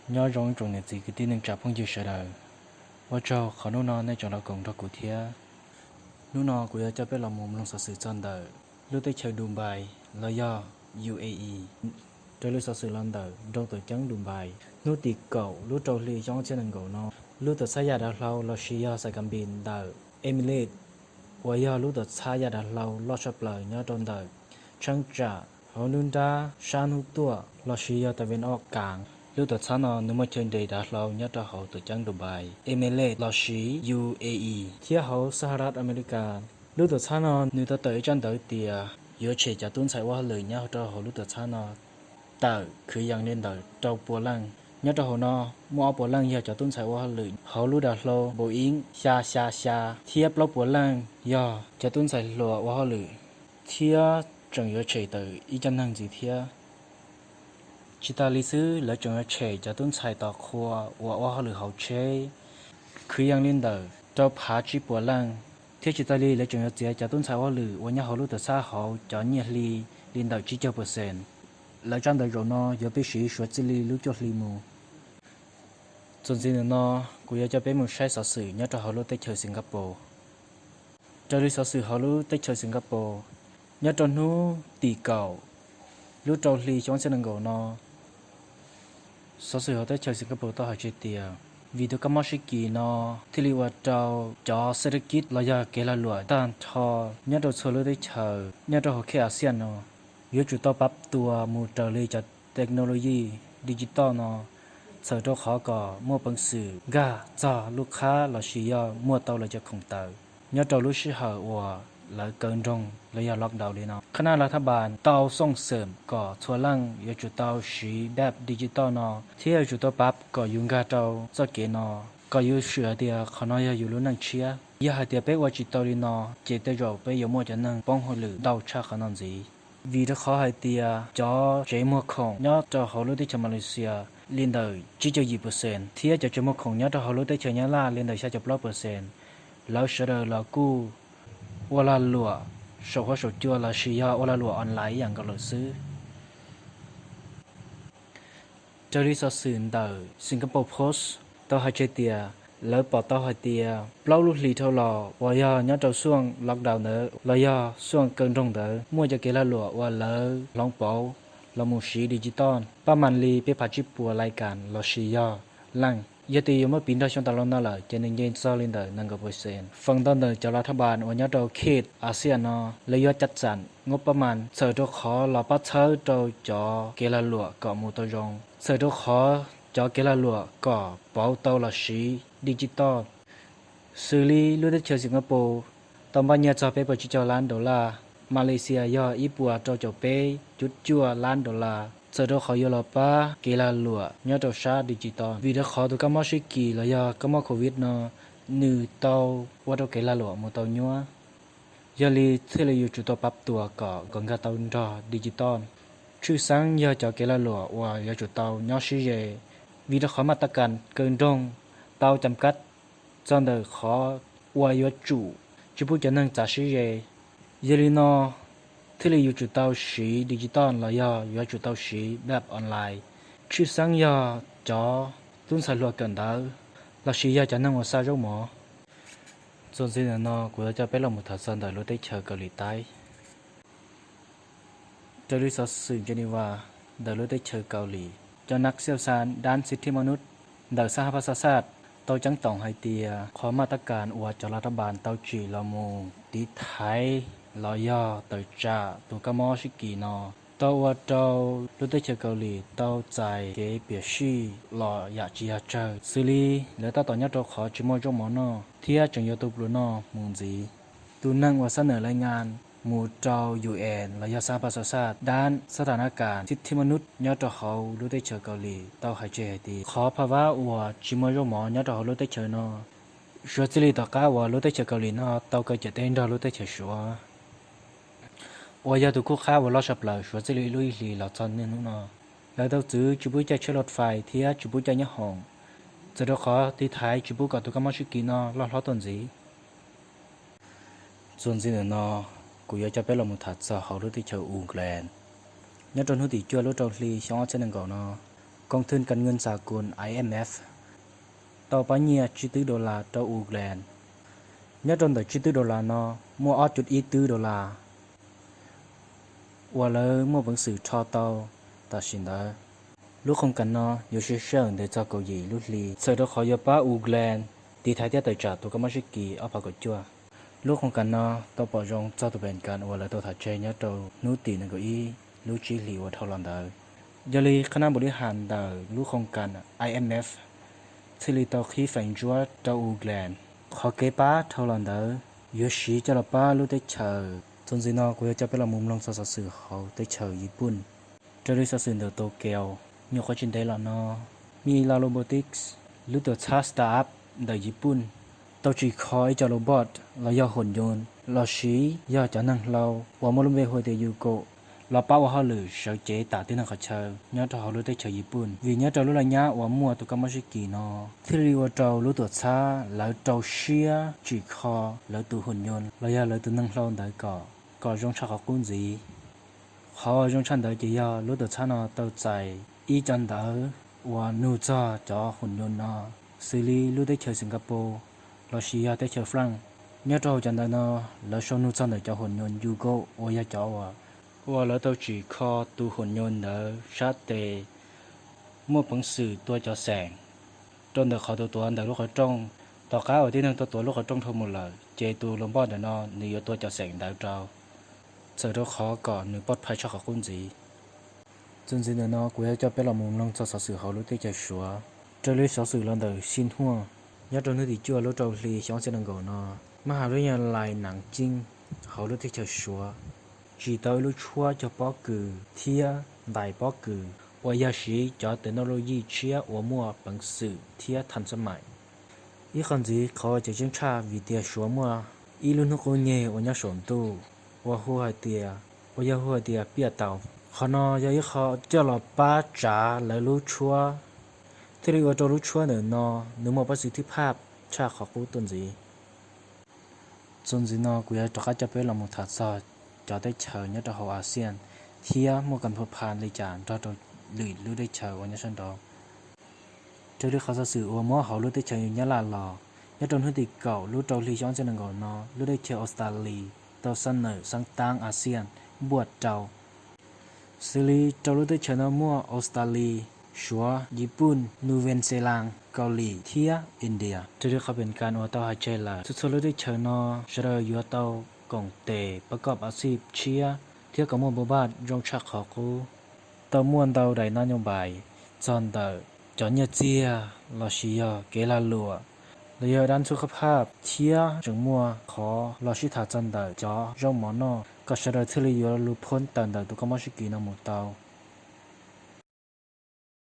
nhớ rong trong này gì cái tin nên chập không chịu sợ đời và cho họ nó nên cho nó cùng đó cụ thía nó cụ cho biết là mồm lòng sợ sự chân đời lúc tới chơi Dubai là do UAE tới lúc sợ sự lan đời đâu tới trắng Dubai lúc tiệc cầu lúc trâu ly trong trên đường cầu nó lúc tới xa đã lâu là xia sai cầm bin đời Emirates và do lúc tới xa đã lâu lo sắp lời nhớ trong đời trắng trả họ luôn đã san hút tua là xia tại bên ốc cảng lúc đó sáng nào nếu mà chơi đầy đã lâu nhất là họ từ trang Dubai, Emirates, là xí UAE, phía họ Sahara America. Lúc đó sáng nào nếu ta tới trang tới thì giữa chế cho tuân sai qua lời nhau cho họ lúc đó sáng nào tạo khởi dạng lên đời trâu bùa lăng nhất là họ nó mua bùa lăng giờ cho tuân sai qua lời họ lúc đó lâu bộ yến xa thiếp lóc bùa lăng giờ cho tuân sai lùa qua lời thiếp chẳng giữa chế tới ý chân năng gì thiếp chỉ ta lý sư là chúng trẻ cho tuân sai tọa khoa và hรือhậu chếคือยังเล่นเดอเจ้าผาจีปัวลังที่จิตาลีและจงเจียจะต้นสายว่าหรือวันนี้เขารู้แต่ซาเขาจะเนี่ยลีเล่นเดอจีเจ้าเปอร์เซ็นต์แล้วจังเดอโรนอยากไปสีสวดจิลีรู้จักลีมูจนสินนกูอยากจะไปมุ่งใช้สื่อเนี่ยจะเขารู้แต่เชยสิงคโปร์จะรู้สื่อเขารู้แต่เชยสิงคโปร์เนี่ยจนนู้ตีเก่ารู้เจ้าลีช่องเส้นเก่านสื่อเขาแต่เชยสิงคโปร์ต้องหาเจเตียvì tôi cảm thấy kỳ nó thì liệu cho sự kiện là do cái là lụa tan thọ nhớ đầu số lối chờ nhớ đầu khi ASEAN nó yếu chủ tao bắp tua một trở lại cho technology digital nó sở đâu khó có mua bằng sự ga cho lúc khá là sử dụng mua tàu là cho không tàu nhớ đầu lúc sử hở là cơn rong là do lockdown đi nó khả năng là tháp bàn tàuส่งเสริมก็ทั่วลังyếu chủ tàu sửแบบdigital nóที่yếu chủ tàu bắpก็ยุ่งกับtàu cho cái nóก็อยู่เสือเดียเขาน้อยอยู่รู้นั่งเชียอย่าให้เดียไปว่าจิตตอรีnóเจตเราไปอยู่มั่วจะนั่งป้องหัวหรือดาวชาขนาดgì vì đó khó hay tia cho chế mua khổng nhớ cho họ lúc tới cho Malaysia lên đời chỉ cho 2% thì cho chế mua khổng nhớ cho họ lúc tới cho nhớ là lên đời sẽ cho 10%แล้วเสด็จแล้วกู้ว่าละหลัวสกสจัวละชียาว่าละหลัวออนไลน์อย่างก็เลยซื้อจะรีสอร์สื่อเดอสิงคโปร์โพสต์ต่อให้เจเตียแล้วปอต่อให้เตียเปล่าลุลีเท่าหล่อว่ายาย้อนเจ้าช่วงล็อกดาวน์เนอแล้วยาช่วงเกินตรงเดอมั่วจะเกละหลัวว่าเลยลองเปาเรามูชีดิจิตอลป้ามันลีไปผ่าจิปัวรายการเราชียาลังยติยมปินได้ช่วงตลอดนั่นแหละจะนึงยินซอลินเดอร์นั่งกับเปอร์เซ็นต์ฟังตอนเดินจากรัฐบาลวันนี้เราเขตอาเซียนเลยยอดจัดสรรงบประมาณเสด็จขอเราปัดเชิดเราจ่อเกลาหลัวก่อมูตรองเสด็จขอจ่อเกลาหลัวก่อเป่าเตาละชีดิจิตอลสื่อลีรู้ได้เชิญสิงคโปร์ตอนบัญญัติจะไปเปิดจิจล้านดอลลาร์มาเลเซียย่อญี่ปุ่นจะไปจุดจั่วล้านดอลลาร์เสด็จขอยอลป้าเกลาหลัวเนี่ยตัวชาดิจิตอลวิธีขอตัวก็มาชิกีแล้วยาก็มาโควิดนือเตาว่าตัวเกลาหลัวมูเตาญัวยาลีที่เราอยู่จุดตัวปรับตัวก่อกงกาเตาดอดิจิตอลชื่อสังยาจะเกลาหลัวว่ายาจุดเตาเนี่ยชิเยวิธีขอมาตรการเกินตรงเตาจำกัดจนเดือขอว่ายาจุจะพูดจะนั่งจ่าชิเยยาลีนอที่เราอยู่จุดเตาสีดิจิตอลแล้วอยู่จุดเตาสีแบบออนไลน์ชื่อสังยาจอตุ้นสายลัวเกินดาวเราสียาจะนั่งว่าซาโรหมอจนสิ้นนอกูจะไปลงมือถัดสันแต่รถได้เชิญเกาหลีใต้จะรู้สึกสื่อเจนีวาเดินรถได้เชิญเกาหลีจะนักเชี่ยวชาญด้านสิทธิมนุษย์เดินสหประชาชาติเตาจังต่องไฮเตียขอมาตรการอวดจากรัฐบาลเตาจีลามูดีไทยลอยต่อจ่าตัวกมอชิกีนอตัวว่าเจ้ารู้ได้เจอเกาหลีตัวใจเก๋เปียชีหล่ออยากจีเจอซิลีแล้วตัวต่อเนี้ยตัวขอจิมอจมอนอที่จังยตุบลุนอมุงจีตัวนั่งว่าเสนอรายงานหมู่เจ้าUNระยะสร้างประชาชาติด้านสถานการณ์สิทธิมนุษย์เนี้ยตัวเขารู้ได้เจอเกาหลีตัวหายใจดีขอภาวะว่าจิมอจมอเนี้ยตัวเขารู้ได้เจอนอชัวจิลีตัวก้าว่ารู้ได้เจอเกาหลีนอตัวก็จะเต้นเรารู้ได้เจอชัวว่าอยากดูคู่ค้าว่าเราชอบเลยชัวร์จะลุยลีเราจนเนี่ยนู้นแล้วเราซื้อจุบุจะเชื่อรถไฟที่จุบุจะเนี่ยห้องจะเราขอที่ไทยจุบุกับตัวก็มาชิกินเราต้นสีส่วนสิ่งนั้นกูอยากจะไปลงมือถัดสอเขารู้ที่เชื่ออูงแกลนเนี่ยจนหัวตีจั่วรู้จนลีช่องเช่นนั้นก่อน กองทุนการเงินสากล IMF ต่อไปเนี่ย$7ต่ออูแลนด์เนี่ยจนแต่$7เนาะมัว$8.1ว่าเลยมัวบังสือชอเตาตัดสินได้ลูกของกันเนาะอยู่เชื่อเดี๋ยวจะเกาหลีลุลีเสด็จขอยป้าอูแลนด์ตีไทยเดียแต่จ่าตัวก็ไม่ใช่กี่เอาปากกจั่วลูกของกันเนาะตัวปอจงเจ้าตัวเป็นกันว่าเลยตัวถัดใจเนี่ยตัวนู้ตีนึงก็อีลูกจีหลีว่าเท่าลันได้ยาลีคณะบริหารดาวลูกของกัน IMF ที่ลีตัวขี้แฝงจั่วตัวอูแลนด์ขอเก็บป้าเท่าลันได้อยู่ชีจะรับป้าลูกได้เชิญจนสินอกูจะไปละมุมลองสื่อเขาได้เชิญญี่ปุ่นจะได้สื่อเดอโตเกียวมีข้อจินได้ละเนาะมีลาโรบอติกส์หรือตัวชาสตาร์ทในญี่ปุ่นตัวจีคอยจะโรบอทเราอยากหุ่นยนต์เราชี้อยากจะนั่งเราว่ามันไม่หัวเดียวก็เราป้าว่าเขาหรือเสียเจตาที่นั่งเขาเชิญเนี่ยถ้าเขารู้ได้เชิญญี่ปุ่นวิญญาณจะรู้อะไรเนี่ยว่ามัวตัวก็ไม่ใช่กี่เนาะที่เรียกว่าเรารู้ตัวชาแล้วเราเชียจีคอแล้วตัวหุ่นยนต์เราอยากแล้วตัวนั่งเราได้ก็จงชักเขากุ้งจีเขาจงชันได้จีอยากรู้ตัวชาเนาะตัวใจอีจันเดอว่านูจ้าจะหุ่นยนต์เนาะสิลีรู้ได้เชิญสิงคโปร์เราเชียได้เชิญฝรั่งเนี่ยเราจันได้เนาะแล้วชนูจ้าได้จะหุ่นยนต์ยูโกว่าอยากจะว่าแล้วตัวจีคอตัวหุ่นยนต์เด้อชาเตมั่วปังสื่อตัวจะแสงจนเด็กเขาตัวอันเด็กลูกเขาจ้องต่อก้าวที่นั่งตัวลูกเขาจ้องทั้งหมดเลยเจตัวลมบอดเนาะนี่ตัวจะแสงดาวเจ้าเจอตัวเขาก่อนหนึ่งปลอดภัยชอบเขาคุ้นจีจนสิเนาะกูจะไปละมุมลองจะสื่อเขารู้ที่จะชัวจะเลยสื่อลองเดินสิ้นหัวยอดจนที่จั่วรู้เจ้าลีช่องเส้นเก่าเนาะมหาวิทยาลัยหนังจริงเขารู้ที่จะชัวchỉ tới lúc chua cho bó cử thia đại bó cử và gia sĩ cho technology chia và mua bằng sự thia thành sớm mãi ý con gì khó chỉ chứng tra vì tiền số mua ý luôn nó có nhẹ và nhớ sổn tu và hoa tiền và gia hoa tiền bia tàu khó nó gia ý khó cho là ba trả lại lúc chua thế thì cho lúc chua nữa nó nếu mà bác sĩ tiếp hợp cha khó cố tuần gì tuần gì nó cũng cho các cháu bé là một thật sao choได้เชิญเนี่ยจะเขาอาเซียนเที่ยมัวกันพบพานเลยจานจะหลุยรู้ได้เชิญวันนี้ฉันดอกจะได้เขาสื่อว่ามัวเขารู้ได้เชิญอยู่เนี่ยลาหล่อเนี่ยจนหุ่นติเก่ารู้เจ้าลีช้อนเจริญก่อนเนาะรู้ได้เชิญออสเตรเลียตัวเสนอสังตังอาเซียนบวชเจ้าสิลีเจ้ารู้ได้เชิญมัวออสเตรเลียชัวญี่ปุ่นนูเวเนซุเอลาเกาหลีเที่ยอินเดียจะได้เขาเป็นการว่าต่อหายใจละสุดๆรู้ได้เชิญเนาะจะได้ยัวเตากงเตประกอบอาชีพเชียเที่ยวกับมวลบ้านยงชักขอกูตอมวนเตาได้นโยบายจอนเตอจอนเนเจียลอชิยาเกลาลัวระยะด้านสุขภาพเที่ยจึงมัวขอลอชิตาจันเตอจอจงหมอนอก็เสด็จที่เรียลูพ้นตันเตอตุกมอชิกีนมุเตา